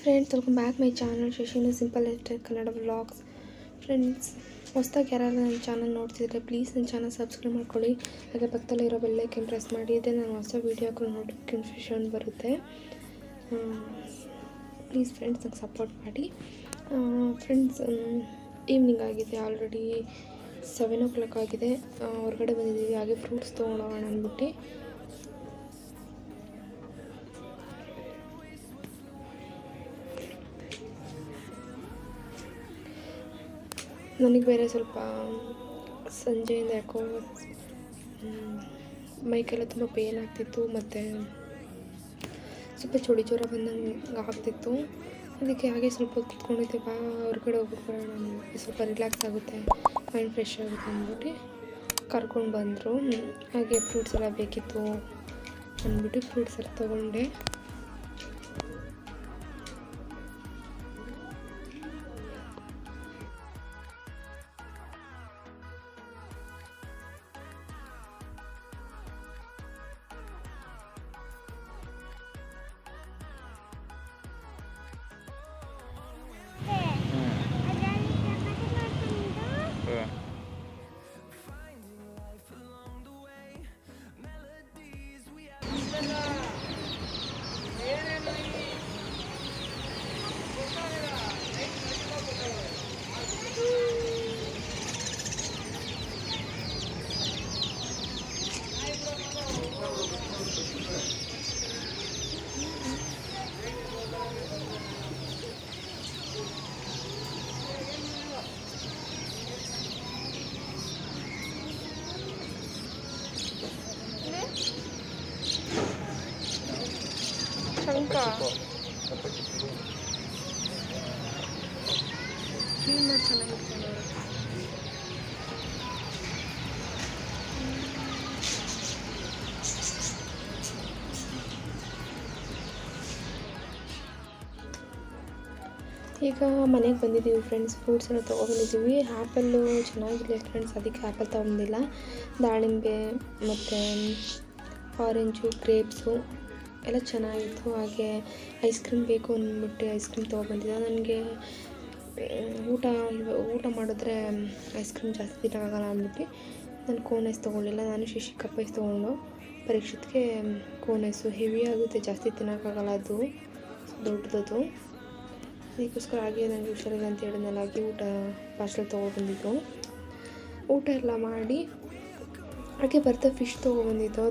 Friends, welcome back my channel ಶಶಿನು simple lifestyle Kannada vlogs. Friends, ಹೊಸದಾಗಿ ಯಾರಾದರೂ ನನ್ನ ಚಾನಲ್ ನೋಡ್ತಿದ್ರೆ ಪ್ಲೀಸ್ ನನ್ನ ಚಾನಲ್ ಸಬ್ಸ್ಕ್ರೈಬ್ ಮಾಡ್ಕೊಳ್ಳಿ. ಹಾಗೆ ಪಕ್ಕದಲ್ಲಿರೋ ಬೆಲ್ ಐಕನ್ ಪ್ರೆಸ್ ಮಾಡಿ. ಇದೇ ನಾನು ಹೊಸ ವೀಡಿಯೋಗಳು ನೋಟಿಫಿಕೇಷನ್ ಬರುತ್ತೆ. ಪ್ಲೀಸ್ ಫ್ರೆಂಡ್ಸ್ ನಂಗೆ ಸಪೋರ್ಟ್ ಮಾಡಿ. ಫ್ರೆಂಡ್ಸ್, ಈವ್ನಿಂಗ್ ಆಗಿದೆ, ಆಲ್ರೆಡಿ 7 o'clock ಆಗಿದೆ. ಹೊರಗಡೆ ಬಂದಿದ್ದೀವಿ, ಹಾಗೆ ಫ್ರೂಟ್ಸ್ ತೊಗೊಂಡೋಗೋಣ ಅಂದ್ಬಿಟ್ಟು. ನನಗೆ ಬೇರೆ ಸ್ವಲ್ಪ ಸಂಜೆಯಿಂದ ಯಾಕೋ ಮೈಕೆಲ್ಲ ತುಂಬ ಪೇನ್ ಆಗ್ತಿತ್ತು, ಮತ್ತು ಸ್ವಲ್ಪ ಚಳಿ ಜ್ವರ ಬಂದಂಗೆ ಆಗ್ತಿತ್ತು. ಅದಕ್ಕೆ ಹಾಗೆ ಸ್ವಲ್ಪ ಕೂತ್ಕೊಂಡಿದ್ದೆ. ಹೊರಗಡೆ ಹೋಗ್ಬಿಟ್ಟು ಸ್ವಲ್ಪ ರಿಲ್ಯಾಕ್ಸ್ ಆಗುತ್ತೆ, ಮೈಂಡ್ ಫ್ರೆಶ್ ಆಗುತ್ತೆ ಅಂದ್ಬಿಟ್ಟು ಕರ್ಕೊಂಡು ಬಂದರು. ಹಾಗೆ ಫ್ರೂಟ್ಸ್ ಎಲ್ಲ ಬೇಕಿತ್ತು ಅಂದ್ಬಿಟ್ಟು ಫ್ರೂಟ್ಸ್ ಎಲ್ಲ ತೊಗೊಂಡೆ. ಈಗ ಮನೆಗೆ ಬಂದಿದ್ದೀವಿ ಫ್ರೆಂಡ್ಸ್. ಫ್ರೂಟ್ಸ್ ಎಲ್ಲ ತೊಗೊಬಂದಿದ್ದೀವಿ. ಆ್ಯಪಲ್ಲು ಚೆನ್ನಾಗಿಲ್ಲ ಫ್ರೆಂಡ್ಸ್, ಅದಕ್ಕೆ ಆ್ಯಪಲ್ ತೊಗೊಂಡಿಲ್ಲ. ದಾಳಿಂಬೆ ಮತ್ತು ಆರೆಂಜು, ಗ್ರೇಪ್ಸು ಎಲ್ಲ ಚೆನ್ನಾಗಿತ್ತು. ಹಾಗೆ ಐಸ್ ಕ್ರೀಮ್ ಬೇಕು ಅಂದ್ಬಿಟ್ಟು ಐಸ್ ಕ್ರೀಮ್ ತೊಗೊಬಂದಿದ್ದೆ. ನನಗೆ ಊಟ ಮಾಡಿದ್ರೆ ಐಸ್ ಕ್ರೀಮ್ ಜಾಸ್ತಿ ತಿನ್ನೋಕ್ಕಾಗಲ್ಲ ಅಂದ್ಬಿಟ್ಟು ನಾನು ಕೋನ್ ಐಸ್ ತೊಗೊಳ್ಳಿಲ್ಲ. ನಾನು ಶಶಿ ಕಪ್ ಐಸ್ ತೊಗೊಂಡು ಪರೀಕ್ಷೆಗೆ ಕೋನ್ ಐಸು ಹೆವಿ ಆಗುತ್ತೆ, ಜಾಸ್ತಿ ತಿನ್ನೋಕ್ಕಾಗಲ್ಲ, ಅದು ದೊಡ್ಡದು. ಅದಕ್ಕೋಸ್ಕರ ಹಾಗೆ ನನಗೆ ಹುಷಾರಿಲ್ಲ ಅಂತ ಹೇಳಿದ್ನಲ್ಲ, ಹಾಗೆ ಊಟ ಪಾರ್ಸಲ್ ತೊಗೊಬಂದಿದ್ದು. ಊಟ ಎಲ್ಲ ಮಾಡಿ ಹಾಗೆ ಬರ್ತಾ ಫಿಶ್ ತೊಗೊಬಂದಿದ್ದು.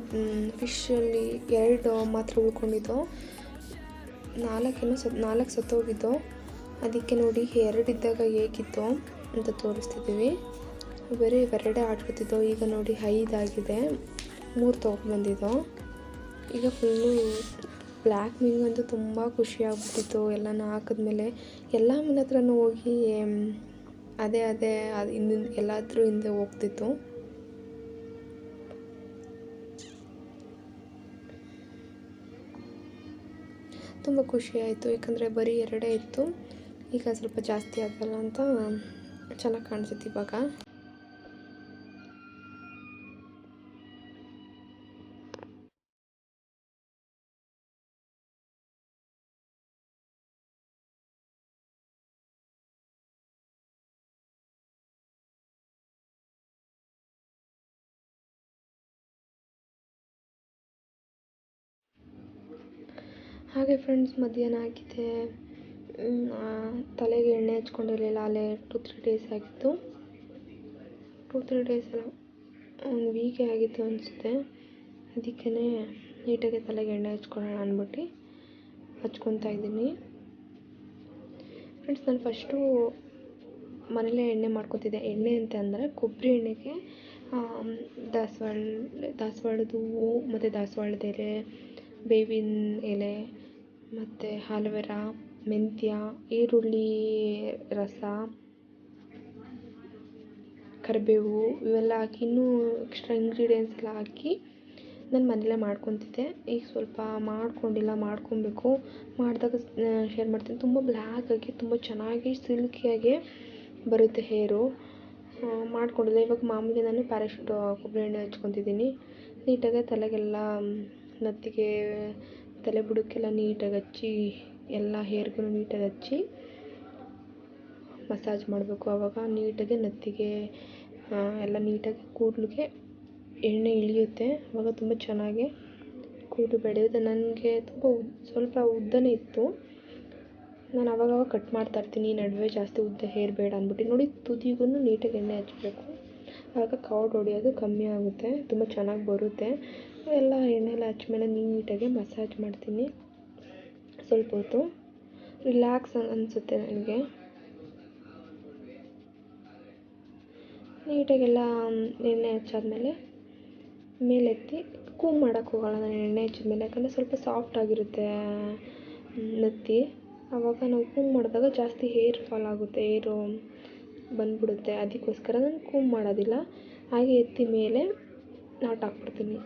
ಫಿಶಲ್ಲಿ 2 ಮಾತ್ರ ಉಳ್ಕೊಂಡಿದ್ದು, 4 ಸತ್ತೋಗಿದ್ದು. ಅದಕ್ಕೆ ನೋಡಿ 2 ಇದ್ದಾಗ ಹೇಗಿತ್ತು ಅಂತ ತೋರಿಸ್ತಿದ್ದೀವಿ. ಬರೀ 2 ಆಡ್ಕೊತಿದ್ದೋ. ಈಗ ನೋಡಿ 5 ಆಗಿದೆ, 3 ತೊಗೊಬಂದಿದ್ದು. ಈಗ ಫುಲ್ಲು ಬ್ಲ್ಯಾಕ್ ಮಿಂಗ್ ಅಂತೂ ತುಂಬ ಖುಷಿ ಆಗ್ಬಿಟ್ಟಿತ್ತು. ಎಲ್ಲನೂ ಹಾಕಿದ್ಮೇಲೆ ಎಲ್ಲ ಮನೆ ಹತ್ರನೂ ಹೋಗಿ ಅದೇ ಅದು ಹಿಂದಿನ ಎಲ್ಲಾದರೂ ಹಿಂದೆ ಹೋಗ್ತಿತ್ತು. ತುಂಬ ಖುಷಿ ಆಯಿತು, ಯಾಕಂದರೆ ಬರೀ 2 ಇತ್ತು. ಈಗ ಸ್ವಲ್ಪ ಜಾಸ್ತಿ ಆಗಲ್ಲ ಅಂತ ಚೆನ್ನಾಗಿ ಕಾಣಿಸುತ್ತೆ ಇವಾಗ. ಹಾಗೆ ಫ್ರೆಂಡ್ಸ್, ಮಧ್ಯಾಹ್ನ ಆಗಿದೆ. ತಲೆಗೆ ಎಣ್ಣೆ ಹಚ್ಕೊಂಡಿರಲಿಲ್ಲ, ಅಲ್ಲೇ 2-3 ಡೇಸ್ ಆಗಿತ್ತು. 2-3 ಡೇಸ್ ಅಲ್ಲ, 1 ವೀಕೆ ಆಗಿತ್ತು ಅನಿಸುತ್ತೆ. ಅದಕ್ಕೇ ನೀಟಾಗಿ ತಲೆಗೆ ಎಣ್ಣೆ ಹಚ್ಕೊಳ್ಳೋಣ ಅಂದ್ಬಿಟ್ಟು ಹಚ್ಕೊತಾ ಇದ್ದೀನಿ. ಫ್ರೆಂಡ್ಸ್, ನಾನು ಫಸ್ಟು ಮನೇಲೇ ಎಣ್ಣೆ ಮಾಡ್ಕೊತಿದ್ದೆ. ಎಣ್ಣೆ ಅಂತ ಅಂದರೆ ಕೊಬ್ಬರಿ ಎಣ್ಣೆಗೆ ದಾಸವಾಳದ ಹೂವು ಮತ್ತು ದಾಸವಾಳದ ಎಲೆ, ಬೇವಿನ ಎಲೆ ಮತ್ತು ಆಲೋವೆರಾ, ಮೆಂತ್ಯ, ಈರುಳ್ಳಿ ರಸ, ಕರಿಬೇವು ಇವೆಲ್ಲ ಹಾಕಿ, ಇನ್ನೂ ಎಕ್ಸ್ಟ್ರಾ ಇಂಗ್ರೀಡಿಯೆಂಟ್ಸ್ ಎಲ್ಲ ಹಾಕಿ ನಾನು ಮನೇಲೇ ಮಾಡ್ಕೊತಿದ್ದೆ. ಈಗ ಸ್ವಲ್ಪ ಮಾಡ್ಕೊಬೇಕು. ಮಾಡಿದಾಗ ಶೇರ್ ಮಾಡ್ತೀನಿ. ತುಂಬ ಬ್ಲ್ಯಾಕಾಗಿ ತುಂಬ ಚೆನ್ನಾಗಿ ಸಿಲ್ಕಿಯಾಗಿ ಬರುತ್ತೆ ಹೇರು. ಮಾಡ್ಕೊಂಡಿದ್ದೆ. ಇವಾಗ ಮಾಮೂಲಿ ನಾನು ಪ್ಯಾರಾಶೂಟ್ ಕೊಬ್ಬರಿ ಎಣ್ಣೆ ಹಚ್ಕೊತಿದ್ದೀನಿ. ನೀಟಾಗಿ ತಲೆಗೆಲ್ಲ ನೆತ್ತಿಗೆ ತಲೆ ಬುಡಕ್ಕೆಲ್ಲ ನೀಟಾಗಿ ಹಚ್ಚಿ ಎಲ್ಲ ಹೇರ್ಗೂ ನೀಟಾಗಿ ಹಚ್ಚಿ ಮಸಾಜ್ ಮಾಡಬೇಕು. ಆವಾಗ ನೀಟಾಗಿ ನೆತ್ತಿಗೆ ಎಲ್ಲ ನೀಟಾಗಿ ಕೂದಲಿಗೆ ಎಣ್ಣೆ ಇಳಿಯುತ್ತೆ. ಆವಾಗ ತುಂಬ ಚೆನ್ನಾಗಿ ಕೂದಲು ಬೆಳೆಯುತ್ತೆ. ನನಗೆ ಸ್ವಲ್ಪ ಉದ್ದನೇ ಇತ್ತು. ನಾನು ಆವಾಗವಾಗ ಕಟ್ ಮಾಡ್ತಾಯಿರ್ತೀನಿ. ನಡುವೆ ಜಾಸ್ತಿ ಉದ್ದ ಹೇರ್ ಬೇಡ ಅಂದ್ಬಿಟ್ಟು ನೋಡಿ ತುದಿಗೂ ನೀಟಾಗಿ ಎಣ್ಣೆ ಹಚ್ಚಬೇಕು. ಆವಾಗ ಕವರ್ ಹೊಡೆಯೋದು ಕಮ್ಮಿ ಆಗುತ್ತೆ, ತುಂಬ ಚೆನ್ನಾಗಿ ಬರುತ್ತೆ. ಎಲ್ಲ ಎಣ್ಣೆ ಎಲ್ಲ ಹಚ್ಮೇಲೆ ನೀಟಾಗಿ ಮಸಾಜ್ ಮಾಡ್ತೀನಿ. ಸ್ವಲ್ಪ ಹೊತ್ತು ರಿಲ್ಯಾಕ್ಸ್ ಅನಿಸುತ್ತೆ ನನಗೆ. ನೀಟಾಗೆಲ್ಲ ಎಣ್ಣೆ ಹಚ್ಚಾದ್ಮೇಲೆ ಮೇಲೆತ್ತಿ ಕೂಮ್ ಮಾಡೋಕ್ಕೆ ಹೋಗಲ್ಲ ನಾನು ಎಣ್ಣೆ ಹಚ್ಚಿದ್ಮೇಲೆ. ಯಾಕಂದರೆ ಸ್ವಲ್ಪ ಸಾಫ್ಟ್ ಆಗಿರುತ್ತೆ ನೆತ್ತಿ. ಆವಾಗ ನಾವು ಕೂಮ್ ಮಾಡಿದಾಗ ಜಾಸ್ತಿ ಹೇರ್ ಫಾಲ್ ಆಗುತ್ತೆ, ಹೇರು ಬಂದ್ಬಿಡುತ್ತೆ. ಅದಕ್ಕೋಸ್ಕರ ನಾನು ಕೂಮ್ ಮಾಡೋದಿಲ್ಲ, ಹಾಗೆ ಎತ್ತಿ ಮೇಲೆ ನಾಟ್ ಹಾಕ್ಬಿಡ್ತೀನಿ.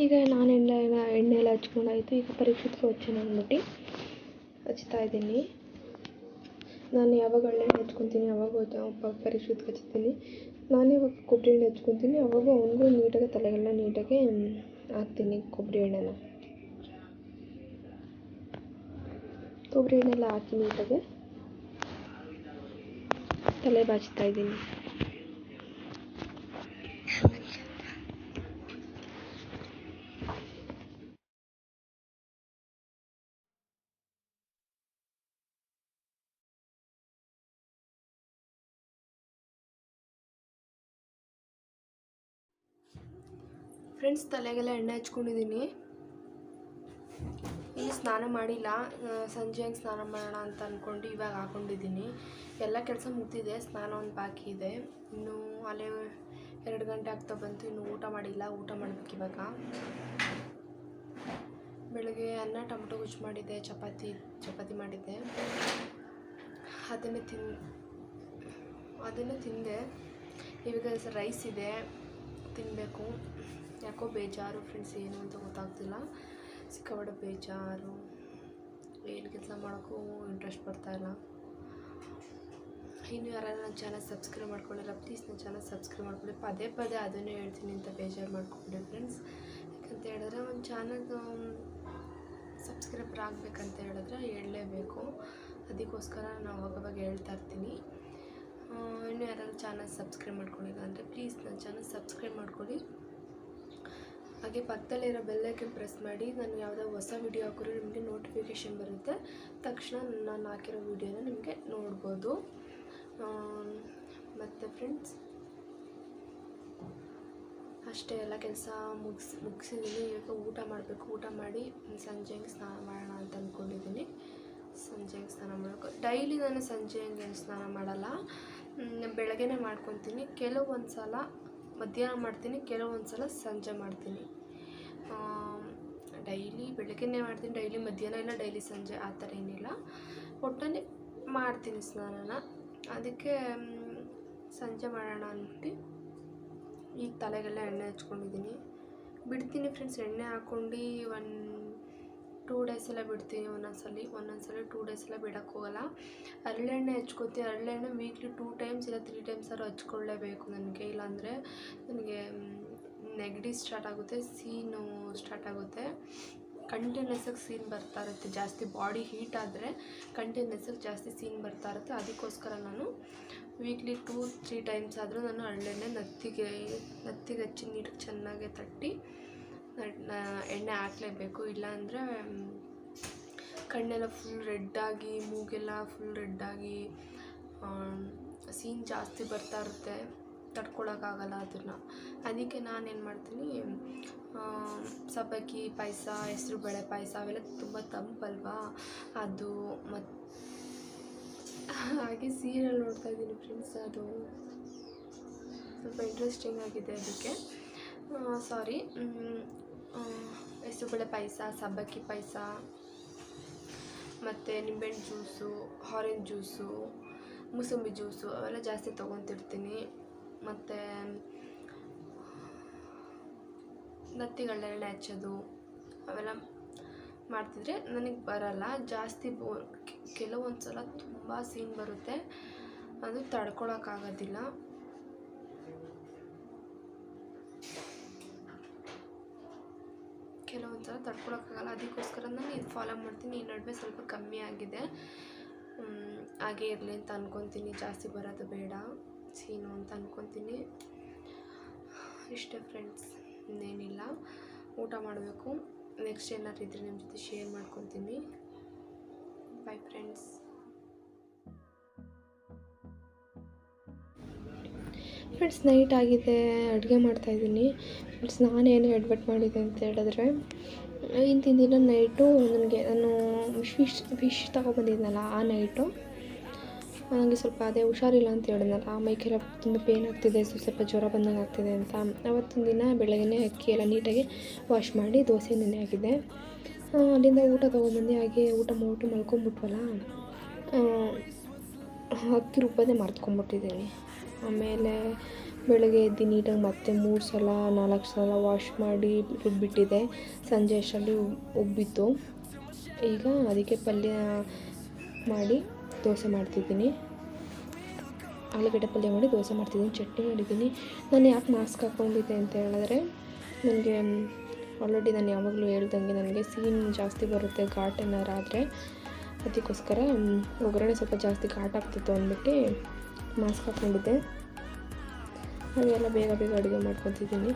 ಈಗ ನಾನು ಎಣ್ಣೆ ಎಲ್ಲ ಹಚ್ಕೊಂಡಾಯಿತು. ಈಗ ಪರೀಕ್ಷೆಗೆ ಹಚ್ಚೋಣ ಅಂದ್ಬಿಟ್ಟು ಹಚ್ತಾ ಇದ್ದೀನಿ. ನಾನು ಯಾವಾಗ ಎಣ್ಣೆ ಹಚ್ಕೊತೀನಿ ಅವಾಗ ಪರೀಕ್ಷೆಗೆ ಹಚ್ತೀನಿ. ನಾನು ಯಾವಾಗ ಕೊಬ್ಬರಿ ಎಣ್ಣೆ ಹಚ್ಕೊತೀನಿ ಅವಾಗ ಅವನಿಗೂ ನೀಟಾಗಿ ತಲೆಗೆಲ್ಲ ನೀಟಾಗಿ ಹಾಕ್ತೀನಿ. ಕೊಬ್ಬರಿ ಎಣ್ಣೆನ ಎಲ್ಲ ಹಾಕಿ ನೀಟಾಗಿ ತಲೆ ಬಾಚ್ತಾ ಇದ್ದೀನಿ. ಫ್ರೆಂಡ್ಸ್, ತಲೆಗೆಲ್ಲ ಎಣ್ಣೆ ಹಚ್ಕೊಂಡಿದ್ದೀನಿ. ಇಲ್ಲಿ ಸ್ನಾನ ಮಾಡಿಲ್ಲ, ಸಂಜೆ ಹಂಗೆ ಸ್ನಾನ ಮಾಡೋಣ ಅಂತ ಅಂದ್ಕೊಂಡು ಇವಾಗ ಹಾಕ್ಕೊಂಡಿದ್ದೀನಿ. ಎಲ್ಲ ಕೆಲಸ ಮುಗ್ದಿದೆ, ಸ್ನಾನ ಒಂದು ಬಾಕಿ ಇದೆ. ಇನ್ನು ಅಲ್ಲೇ 2 ಗಂಟೆ ಆಗ್ತಾ ಬಂತು, ಇನ್ನು ಊಟ ಮಾಡಿಲ್ಲ. ಊಟ ಮಾಡಬೇಕು ಇವಾಗ. ಬೆಳಗ್ಗೆ ಅನ್ನ ಟೊಮಟೊ ಗೊಜ್ಜು ಮಾಡಿದ್ದೆ, ಚಪಾತಿ ಮಾಡಿದ್ದೆ. ಅದನ್ನೇ ತಿಂದೆ. ಇವಾಗ ರೈಸ್ ಇದೆ, ತಿನ್ನಬೇಕು. ಯಾಕೋ ಬೇಜಾರು ಫ್ರೆಂಡ್ಸ್, ಏನು ಅಂತ ಗೊತ್ತಾಗ್ತಿಲ್ಲ. ಸಿಕ್ಕಾಪಟ್ಟೆ ಬೇಜಾರು, ಏನು ಕೆಲಸ ಮಾಡೋಕ್ಕೂ ಇಂಟ್ರೆಸ್ಟ್ ಬರ್ತಾಯಿಲ್ಲ. ಇನ್ನು ಯಾರು ನನ್ನ ಚಾನಲ್ ಸಬ್ಸ್ಕ್ರೈಬ್ ಮಾಡ್ಕೊಂಡಿಲ್ಲ, ಪ್ಲೀಸ್ ನನ್ನ ಚಾನಲ್ ಸಬ್ಸ್ಕ್ರೈಬ್ ಮಾಡ್ಕೊಳ್ಳಿ. ಪದೇ ಅದನ್ನೇ ಹೇಳ್ತೀನಿ ಅಂತ ಬೇಜಾರು ಮಾಡ್ಕೊಂಬಿಡಿ ಫ್ರೆಂಡ್ಸ್. ಯಾಕಂತ ಹೇಳಿದ್ರೆ ಒಂದು ಚಾನಲ್ದು ಸಬ್ಸ್ಕ್ರೈಬರ್ ಆಗಬೇಕಂತ ಹೇಳಿದ್ರೆ ಹೇಳಲೇಬೇಕು. ಅದಕ್ಕೋಸ್ಕರ ನಾನು ಅವಾಗವಾಗ ಹೇಳ್ತಾ ಇರ್ತೀನಿ. ಇನ್ನು ಯಾರಾದ್ರೂ ಚಾನಲ್ ಸಬ್ಸ್ಕ್ರೈಬ್ ಮಾಡ್ಕೊಂಡಿಲ್ಲ ಅಂದರೆ ಪ್ಲೀಸ್ ನನ್ನ ಚಾನಲ್ ಸಬ್ಸ್ಕ್ರೈಬ್ ಮಾಡ್ಕೊಳ್ಳಿ. ಹಾಗೆ ಪಕ್ಕದಲ್ಲಿರೋ ಬೆಲ್ ಐಕನ್ ಪ್ರೆಸ್ ಮಾಡಿ. ನಾನು ಯಾವುದೋ ಹೊಸ ವಿಡಿಯೋ ಹಾಕಿದ್ರೆ ನಿಮಗೆ ನೋಟಿಫಿಕೇಷನ್ ಬರುತ್ತೆ. ತಕ್ಷಣ ನಾನು ಹಾಕಿರೋ ವಿಡಿಯೋನ ನಿಮಗೆ ನೋಡ್ಬೋದು. ಮತ್ತು ಫ್ರೆಂಡ್ಸ್ ಅಷ್ಟೇ, ಎಲ್ಲ ಕೆಲಸ ಮುಗಿಸಿದ್ದೀನಿ. ಇವಾಗ ಊಟ ಮಾಡಬೇಕು. ಊಟ ಮಾಡಿ ಸಂಜೆಗೆ ಸ್ನಾನ ಮಾಡೋಣ ಅಂತ ಅಂದ್ಕೊಂಡಿದ್ದೀನಿ. ಸಂಜೆಗೆ ಸ್ನಾನ ಮಾಡೋಕೆ ಡೈಲಿ ನಾನು ಸಂಜೆಗೆ ಸ್ನಾನ ಮಾಡಲ್ಲ, ಬೆಳಗ್ಗೆನೇ ಮಾಡ್ಕೊತೀನಿ. ಕೆಲವೊಂದು ಸಲ ಮಧ್ಯಾಹ್ನ ಮಾಡ್ತೀನಿ, ಕೆಲವೊಂದು ಸಲ ಸಂಜೆ ಮಾಡ್ತೀನಿ. ಡೈಲಿ ಬೆಳಗ್ಗೆನೇ ಮಾಡ್ತೀನಿ, ಡೈಲಿ ಮಧ್ಯಾಹ್ನ ಇಲ್ಲ, ಡೈಲಿ ಸಂಜೆ ಆ ಥರ ಏನಿಲ್ಲ. ಒಟ್ಟಲ್ಲಿ ಮಾಡ್ತೀನಿ ಸ್ನಾನನ. ಅದಕ್ಕೆ ಸಂಜೆ ಮಾಡೋಣ ಅಂದ್ಬಿಟ್ಟು ಈಗ ತಲೆಗೆಲ್ಲ ಎಣ್ಣೆ ಹಚ್ಕೊಂಡಿದ್ದೀನಿ. ಬಿಡ್ತೀನಿ ಫ್ರೆಂಡ್ಸ್, ಎಣ್ಣೆ ಹಾಕ್ಕೊಂಡು 1-2 ಡೇಸ್ ಎಲ್ಲ ಬಿಡ್ತೀನಿ. ಒಂದೊಂದ್ಸಲ 2 ಡೇಸ್ ಎಲ್ಲ ಬಿಡೋಕ್ಕೆ ಹೋಗಲ್ಲ. ಹರಳೆಣ್ಣೆ ಹಚ್ಕೊತೀನಿ. ಹರಳೆಣ್ಣೆ ವೀಕ್ಲಿ 2 ಟೈಮ್ಸ್ ಇಲ್ಲ 3 ಟೈಮ್ಸ್ ಆದ್ರೂ ಹಚ್ಕೊಳ್ಳೇಬೇಕು ನನಗೆ. ಇಲ್ಲಾಂದರೆ ನನಗೆ ನೆಗಡಿ ಸ್ಟಾರ್ಟ್ ಆಗುತ್ತೆ, ಸೀನು ಸ್ಟಾರ್ಟ್ ಆಗುತ್ತೆ. ಕಂಟಿನ್ಯೂಸಾಗಿ ಸೀನ್ ಬರ್ತಾ ಇರುತ್ತೆ. ಜಾಸ್ತಿ ಬಾಡಿ ಹೀಟ್ ಆದರೆ ಕಂಟಿನ್ಯೂಸಾಗಿ ಜಾಸ್ತಿ ಸೀನ್ ಬರ್ತಾ ಇರುತ್ತೆ. ಅದಕ್ಕೋಸ್ಕರ ನಾನು ವೀಕ್ಲಿ 2-3 ಟೈಮ್ಸ್ ಆದರೂ ನಾನು ಹರಳೆಣ್ಣೆ ನೆತ್ತಿಗೆ ಹಚ್ಚಿ ನೀರಿಗೆ ಚೆನ್ನಾಗಿ ತಟ್ಟಿ ಎಣ್ಣೆ ಹಾಕಲೇಬೇಕು. ಇಲ್ಲಾಂದರೆ ಕಣ್ಣೆಲ್ಲ ಫುಲ್ ರೆಡ್ಡಾಗಿ, ಮೂಗೆಲ್ಲ ಫುಲ್ ರೆಡ್ಡಾಗಿ ಸೀನ್ ಜಾಸ್ತಿ ಬರ್ತಾ ಇರುತ್ತೆ, ತಡ್ಕೊಳಕ್ಕಾಗಲ್ಲ ಅದನ್ನು. ಅದಕ್ಕೆ ನಾನೇನು ಮಾಡ್ತೀನಿ, ಸಬ್ಬಕ್ಕಿ ಪಾಯಸ, ಹೆಸರುಬೇಳೆ ಪಾಯಸ ಅವೆಲ್ಲ ತುಂಬ ತಂಪಲ್ವಾ ಅದು. ಮತ್ತು ಹಾಗೆ ಸೀರಿಯಲ್ ನೋಡ್ತಾ ಇದ್ದೀನಿ ಫ್ರೆಂಡ್ಸ್, ಅದು ಸ್ವಲ್ಪ ಇಂಟ್ರೆಸ್ಟಿಂಗ್ ಆಗಿದೆ. ಅದಕ್ಕೆ ಹೆಸರುಬೇಳೆ ಪಾಯಸ, ಸಬ್ಬಕ್ಕಿ ಪಾಯಸ, ಮತ್ತು ನಿಂಬೆಹಣ್ಣು ಜ್ಯೂಸು, ಆರೆಂಜ್ ಜ್ಯೂಸು, ಮೂಸಂಬಿ ಜ್ಯೂಸು ಅವೆಲ್ಲ ಜಾಸ್ತಿ ತೊಗೊತಿರ್ತೀನಿ. ಮತ್ತು ನತ್ತಿಗಳನ್ನೆಣ್ಣೆ ಹಚ್ಚೋದು ಅವೆಲ್ಲ ಮಾಡ್ತಿದ್ರೆ ನನಗೆ ಬರಲ್ಲ ಜಾಸ್ತಿ. ಕೆಲವೊಂದು ಸಲ ತುಂಬ ಸೀನ್ ಬರುತ್ತೆ, ಅದು ತಡ್ಕೊಳಕ್ಕಾಗೋದಿಲ್ಲ. ಕೆಲವೊಂದು ಸಲ ತಡ್ಕೊಳಕ್ಕಾಗಲ್ಲ, ಅದಕ್ಕೋಸ್ಕರ ನಾನು ಇದು ಫಾಲೋ ಮಾಡ್ತೀನಿ. ಈ ನಡುವೆ ಸ್ವಲ್ಪ ಕಮ್ಮಿ ಆಗಿದೆ, ಹಾಗೇ ಇರಲಿ ಅಂತ ಅಂದ್ಕೊತೀನಿ. ಜಾಸ್ತಿ ಬರೋದು ಬೇಡ ಸೀನು ಅಂತ ಅಂದ್ಕೊತೀನಿ. ಇಷ್ಟೇ ಫ್ರೆಂಡ್ಸ್, ಇನ್ನೇನಿಲ್ಲ. ಊಟ ಮಾಡಬೇಕು. ನೆಕ್ಸ್ಟ್ ಏನಾದ್ರು ಇದ್ದರೆ ನಿಮ್ಮ ಜೊತೆ ಶೇರ್ ಮಾಡ್ಕೊತೀನಿ. Bye friends. ಫ್ರೆಂಡ್ಸ್, ನೈಟ್ ಆಗಿದೆ, ಅಡುಗೆ ಮಾಡ್ತಾಯಿದ್ದೀನಿ. ಫ್ರೆಂಡ್ಸ್, ನಾನೇನು ಎಡ್ವರ್ಟ್ ಮಾಡಿದೆ ಅಂತ ಹೇಳಿದ್ರೆ, ಇಂದಿನ ದಿನ ನೈಟು ನಾನು ಫಿಶ್ ತಗೊಬಂದಿದ್ನಲ್ಲ, ಆ ನೈಟು ನನಗೆ ಸ್ವಲ್ಪ ಅದೇ ಹುಷಾರಿಲ್ಲ ಅಂತ ಹೇಳಿದ್ನಲ್ಲ, ಮೈಕೆಲ್ಲ ತುಂಬ ಪೇನ್ ಆಗ್ತಿದೆ, ಸ್ವಲ್ಪ ಜ್ವರ ಬಂದಂಗೆ ಆಗ್ತಿದೆ ಅಂತ. ಅವತ್ತಿನ ದಿನ ಬೆಳಗ್ಗೆ ಅಕ್ಕಿ ಎಲ್ಲ ನೀಟಾಗಿ ವಾಶ್ ಮಾಡಿ ದೋಸೆ ನೆನೆ ಹಾಕಿದ್ದೆ. ಅಲ್ಲಿಂದ ಊಟ ತೊಗೊಂಬಂದು ಹಾಗೆ ಊಟ ಮಾಡಿಬಿಟ್ಟು ಮಲ್ಕೊಂಬಿಟ್ವಲ್ಲ, ಅಕ್ಕಿ ರುಬ್ಬೋದೇ ಮರ್ತ್ಕೊಂಡ್ಬಿಟ್ಟಿದ್ದೀನಿ. ಆಮೇಲೆ ಬೆಳಗ್ಗೆ ಎದ್ದು ನೀಟಾಗಿ ಮತ್ತೆ 3 ಸಲ 4 ಸಲ ವಾಶ್ ಮಾಡಿ ರುಬ್ಬಿಟ್ಟಿದ್ದೆ. ಸಂಜೆ ಅಷ್ಟರಲ್ಲಿ ಉಬ್ಬಿತ್ತು. ಈಗ ಅದಕ್ಕೆ ಪಲ್ಯ ಮಾಡಿ ದೋಸೆ ಮಾಡ್ತಿದ್ದೀನಿ. ಆಲೂಗಡ್ಡೆ ಪಲ್ಯ ಮಾಡಿ ದೋಸೆ ಮಾಡ್ತಿದ್ದೀನಿ, ಚಟ್ನಿ ಮಾಡಿದ್ದೀನಿ. ನಾನು ಯಾಕೆ ಮಾಸ್ಕ್ ಹಾಕ್ಕೊಂಡಿದ್ದೆ ಅಂತ ಹೇಳಿದ್ರೆ, ನನಗೆ ಆಲ್ರೆಡಿ ನಾನು ಯಾವಾಗಲೂ ಹೇಳ್ದಂಗೆ ನನಗೆ ಸೀನ್ ಜಾಸ್ತಿ ಬರುತ್ತೆ ಘಾಟ್ ಏನಾರು ಆದರೆ. ಅದಕ್ಕೋಸ್ಕರ ಒಗ್ಗರಣೆ ಸ್ವಲ್ಪ ಜಾಸ್ತಿ ಘಾಟ್ ಆಗ್ತಿತ್ತು ಅಂದ್ಬಿಟ್ಟು ಮಾಸ್ಕ್ ಹಾಕ್ಕೊಂಡಿದ್ದೆ. ಹಾಗೆಲ್ಲ ಬೇಗ ಬೇಗ ಅಡುಗೆ ಮಾಡ್ಕೊತಿದ್ದೀನಿ.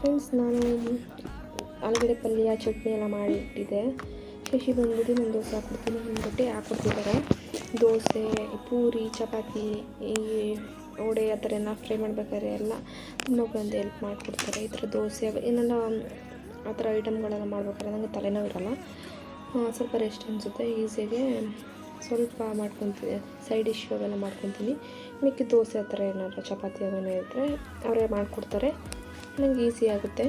ಫ್ರೆಂಡ್ಸ್, ನಾನು ಆಲೂಗಡ್ಡೆ ಪಲ್ಯ ಚಟ್ನಿ ಎಲ್ಲ ಮಾಡಿಟ್ಟಿದ್ದೆ. ಶಶಿ ಬಂದ್ಬಿಟ್ಟು ನಾನು ದೋಸೆ ಹಾಕ್ಬಿಡ್ತೀನಿ, ರೊಟ್ಟಿ ಹಾಕ್ಕೊಡ್ತಿದ್ದಾರೆ. ದೋಸೆ, ಪೂರಿ, ಚಪಾತಿ, ಈ ವಡೆ ಆ ಥರ ಎಲ್ಲ ಫ್ರೈ ಮಾಡ್ಬೇಕಾದ್ರೆ ಎಲ್ಲ ತುಂಬ ಬಂದು ಹೆಲ್ಪ್ ಮಾಡಿಕೊಡ್ತಾರೆ. ಈ ಥರ ದೋಸೆ ಏನೆಲ್ಲ ಆ ಥರ ಐಟಮ್ಗಳೆಲ್ಲ ಮಾಡ್ಬೇಕಾದ್ರೆ ನನಗೆ ತಲೆನೋವು ಇರೋಲ್ಲ, ಸ್ವಲ್ಪ ರೆಸ್ಟ್ ಅನಿಸುತ್ತೆ. ಈಸಿಯಾಗೆ ಸ್ವಲ್ಪ ಮಾಡ್ಕೊತೀನಿ, ಸೈಡ್ ಡಿಶ್ ಅವೆಲ್ಲ ಮಾಡ್ಕೊತೀನಿ. ಮಿಕ್ಕಿ ದೋಸೆ ಆ ಥರ ಏನಾದ್ರು ಚಪಾತಿ ಅವೇನೋ ಇದ್ದರೆ ಅವರೇ ಮಾಡಿಕೊಡ್ತಾರೆ, ನನಗೆ ಈಸಿ ಆಗುತ್ತೆ.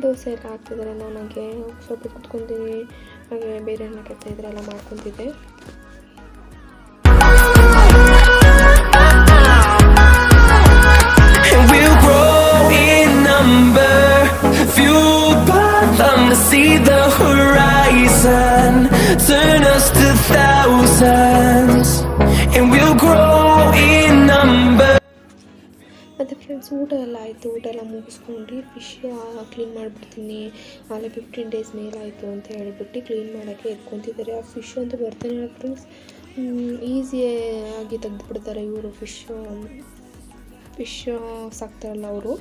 ದೋಸೆ ಎಲ್ಲ ಹಾಕ್ತಿದ್ದಾರೆ, ನನಗೆ ಸ್ವಲ್ಪ ಕುತ್ಕೊತೀನಿ. ಹಾಗೆ ಬೇರೆ ಎಲ್ಲ ಕೆತ್ತ ಇದ್ರೆ ಎಲ್ಲ ಮಾಡ್ಕೊತಿದ್ದೆ. See the horizon, turn us to thousands, and we'll grow in number. ಮತ್ತು ಫ್ರೆಂಡ್ಸ್, ಊಟ ಎಲ್ಲ ಆಯಿತು. ಊಟ ಎಲ್ಲ ಮುಗಿಸ್ಕೊಂಡು ಫಿಶ್ ಕ್ಲೀನ್ ಮಾಡಿಬಿಡ್ತೀನಿ. ಆಲೆ 15 ಡೇಸ್ ಮೇಲಾಯಿತು ಅಂತ ಹೇಳಿಬಿಟ್ಟು ಕ್ಲೀನ್ ಮಾಡೋಕ್ಕೆ ಎತ್ಕೊತಿದ್ದಾರೆ. ಆ ಫಿಶ್ ಅಂತೂ ಬರ್ತಾನೆ ಇಲ್ಲ ಫ್ರೆಂಡ್ಸ್, ಈಸಿಯಾಗಿ ತೆಗೆದುಬಿಡ್ತಾರೆ ಇವರು. ಫಿಶ್ ಸಾಕ್ತಾರಲ್ಲ ಅವರು,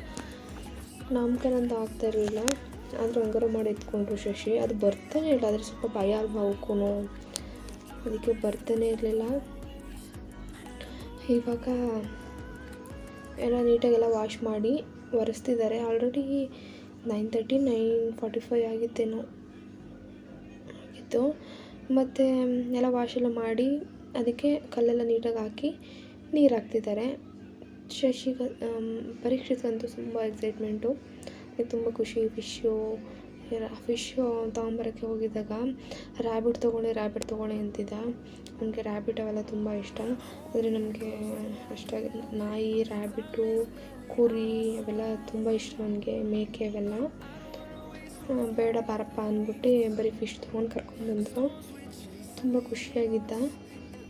ನಮ್ಮ ಕೈಲಂತೂ ಆಗ್ತಾಯಿರಲಿಲ್ಲ. ಆದರೂ ಹಂಗಾರು ಮಾಡಿ ಎತ್ಕೊಂಡ್ರು ಶಶಿ. ಅದು ಬರ್ತಾನೆ ಇಲ್ಲ, ಆದರೆ ಸ್ವಲ್ಪ ಭಯ ಅಲ್ವಾ ಅವಕ್ಕೂ, ಅದಕ್ಕೆ ಬರ್ತಾನೆ ಇರಲಿಲ್ಲ. ಇವಾಗ ಎಲ್ಲ ನೀಟಾಗೆಲ್ಲ ವಾಶ್ ಮಾಡಿ ಒರೆಸ್ತಿದ್ದಾರೆ. ಆಲ್ರೆಡಿ 9:30 9:45 ಆಗಿತ್ತೇನೋ ಆಗಿತ್ತು. ಮತ್ತು ಎಲ್ಲ ವಾಶ್ ಎಲ್ಲ ಮಾಡಿ ಅದಕ್ಕೆ ಕಲ್ಲೆಲ್ಲ ನೀಟಾಗಿ ಹಾಕಿ ನೀರು ಹಾಕ್ತಿದ್ದಾರೆ. ಪರೀಕ್ಷೆಗಂತೂ ತುಂಬ ಎಕ್ಸೈಟ್ಮೆಂಟು, ತುಂಬ ಖುಷಿ. ಫಿಶ್ಶು ತೊಗೊಂಬರೋಕ್ಕೆ ಹೋಗಿದ್ದಾಗ ರ್ಯಾಬಿಟ್ ತೊಗೊಳ್ಳಿ ಅಂತಿದ್ದ. ನನಗೆ ರ್ಯಾಬಿಟ್ ಅವೆಲ್ಲ ತುಂಬ ಇಷ್ಟ, ಆದರೆ ನಮಗೆ ಅಷ್ಟಾಗಿ ನಾಯಿ, ರ್ಯಾಬಿಟು, ಕುರಿ ಅವೆಲ್ಲ ತುಂಬ ಇಷ್ಟ ನನಗೆ, ಮೇಕೆ ಅವೆಲ್ಲ. ಬೇಡ ಬಾರಪ್ಪ ಅಂದ್ಬಿಟ್ಟು ಬರೀ ಫಿಶ್ ತೊಗೊಂಡು ಕರ್ಕೊಂಡ್ಬಂದರು. ತುಂಬ ಖುಷಿಯಾಗಿದ್ದ,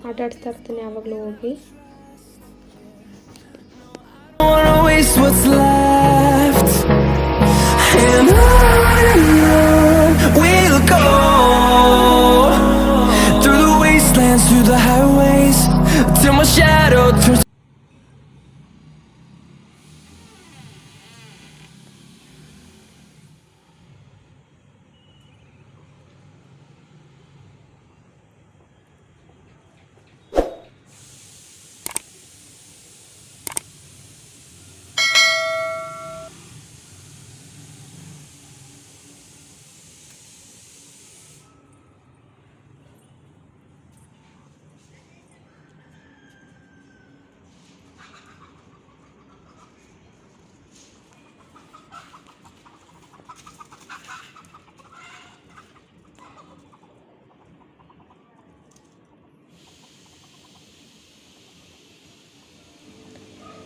ಆಟ ಆಡಿಸ್ತಾ ಇರ್ತೀನಿ ಯಾವಾಗಲೂ ಹೋಗಿ. And on we'll go, through the wastelands, through the highways, till my shadow turns.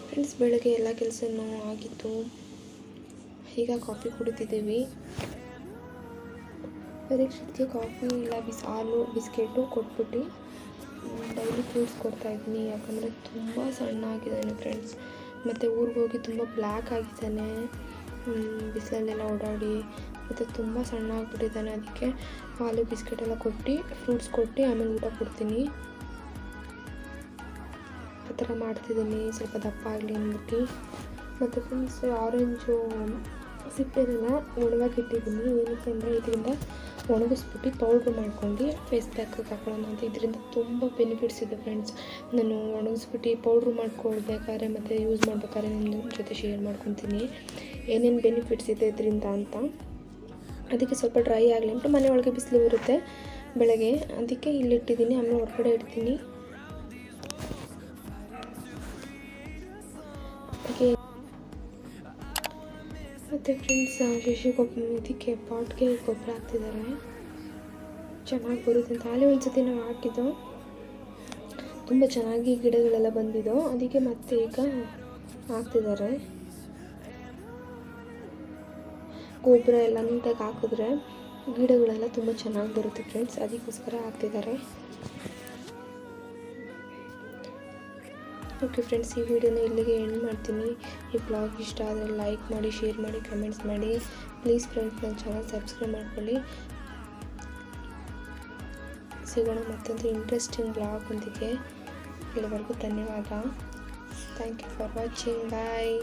Friends, ಬೆಳಗ್ಗೆ ಎಲ್ಲ ಕೆಲಸನೂ ಆಗಿತ್ತು. ಈಗ ಕಾಫಿ ಕುಡಿತಿದ್ದೀವಿ. ಪರೀಕ್ಷೆಗೆ ಕಾಫಿ ಇಲ್ಲ ಹಾಲು ಬಿಸ್ಕೆಟು ಕೊಟ್ಬಿಟ್ಟು ಡೈಲಿ ಫ್ರೂಟ್ಸ್ ಕೊಡ್ತಾಯಿದ್ದೀನಿ. ಯಾಕಂದರೆ ತುಂಬ ಸಣ್ಣ ಆಗಿದ್ದಾನೆ ಫ್ರೆಂಡ್ಸ್. ಮತ್ತು ಊರಿಗೆ ಹೋಗಿ ತುಂಬ ಬ್ಲ್ಯಾಕ್ ಆಗಿದ್ದಾನೆ, ಬಿಸಿಲಲ್ಲೆಲ್ಲ ಓಡಾಡಿ ಮತ್ತು ತುಂಬ ಸಣ್ಣ ಆಗಿಬಿಟ್ಟಿದ್ದಾನೆ. ಅದಕ್ಕೆ ಹಾಲು ಬಿಸ್ಕೆಟೆಲ್ಲ ಕೊಟ್ಟು ಫ್ರೂಟ್ಸ್ ಕೊಟ್ಟು ಆಮೇಲೆ ಊಟ ಕೊಡ್ತೀನಿ. ಆ ಥರ ಮಾಡ್ತಿದ್ದೀನಿ, ಸ್ವಲ್ಪ ದಪ್ಪ ಆಗಲಿ ಅಂದ್ಬಿಟ್ಟು. ಮತ್ತು ಫ್ರೆಂಡ್ಸ್, ಆರೆಂಜು ಸಿಪ್ಪೆನ ಒಣಗಾಕಿಟ್ಟಿದ್ದೀನಿ. ಏನಕ್ಕೆ ಅಂದರೆ ಇದರಿಂದ ಒಣಗಿಸ್ಬಿಟ್ಟು ಪೌಡ್ರ್ ಮಾಡ್ಕೊಂಡು ಫೇಸ್ ಪ್ಯಾಕಿಗೆ ಹಾಕೊಳ್ಳೋಣ ಅಂತ. ಇದರಿಂದ ತುಂಬ ಬೆನಿಫಿಟ್ಸ್ ಇದೆ ಫ್ರೆಂಡ್ಸ್. ನಾನು ಒಣಗಿಸ್ಬಿಟ್ಟು ಪೌಡ್ರ್ ಮಾಡ್ಕೊಳ್ಬೇಕಾದ್ರೆ ಮತ್ತು ಯೂಸ್ ಮಾಡ್ಬೇಕಾದ್ರೆ ನಿಮ್ಮ ಜೊತೆ ಶೇರ್ ಮಾಡ್ಕೊತೀನಿ ಏನೇನು ಬೆನಿಫಿಟ್ಸ್ ಇದೆ ಇದರಿಂದ ಅಂತ. ಅದಕ್ಕೆ ಸ್ವಲ್ಪ ಡ್ರೈ ಆಗಲಿ ಅಂದ್ಬಿಟ್ಟು ಮನೆ ಒಳಗೆ ಬಿಸಿಲು ಬರುತ್ತೆ ಬೆಳಗ್ಗೆ, ಅದಕ್ಕೆ ಇಲ್ಲಿಟ್ಟಿದ್ದೀನಿ. ಆಮೇಲೆ ಹೊರಗಡೆ ಇಡ್ತೀನಿ. ಮತ್ತು ಫ್ರೆಂಡ್ಸ್, ಶಶಿ ಇದಕ್ಕೆ ಪಾಟ್ಗೆ ಗೊಬ್ಬರ ಹಾಕ್ತಿದ್ದಾರೆ, ಚೆನ್ನಾಗಿ ಬರುತ್ತೆ ಅಂತ. ಹಾಲೆ ಒಂದ್ಸತಿ ನಾವು ಹಾಕಿದ್ದು, ತುಂಬ ಚೆನ್ನಾಗಿ ಗಿಡಗಳೆಲ್ಲ ಬಂದಿದ್ದು. ಅದಕ್ಕೆ ಮತ್ತೆ ಈಗ ಹಾಕ್ತಿದ್ದಾರೆ. ಗೊಬ್ಬರ ಎಲ್ಲ ನೀಟಾಗಿ ಹಾಕಿದ್ರೆ ಗಿಡಗಳೆಲ್ಲ ತುಂಬ ಚೆನ್ನಾಗಿ ಬರುತ್ತೆ ಫ್ರೆಂಡ್ಸ್, ಅದಕ್ಕೋಸ್ಕರ ಹಾಕ್ತಿದ್ದಾರೆ. ಓಕೆ ಫ್ರೆಂಡ್ಸ್, ಈ ವಿಡಿಯೋನ ಇಲ್ಲಿಗೆ ಎಂಡ್ ಮಾಡ್ತೀನಿ. ಈ ಬ್ಲಾಗ್ ಇಷ್ಟ ಆದರೆ ಲೈಕ್ ಮಾಡಿ, ಶೇರ್ ಮಾಡಿ, ಕಮೆಂಟ್ಸ್ ಮಾಡಿ. ಪ್ಲೀಸ್ ಫ್ರೆಂಡ್ಸ್, ನನ್ನ ಚಾನಲ್ ಸಬ್ಸ್ಕ್ರೈಬ್ ಮಾಡ್ಕೊಳ್ಳಿ. ಸಿಗೋಣ ಮತ್ತೊಂದು ಇಂಟ್ರೆಸ್ಟಿಂಗ್ ಬ್ಲಾಗ್ ಒಂದಿಗೆ. ಇಲ್ಲಿವರೆಗೂ ಧನ್ಯವಾದ. Thank you for watching. Bye.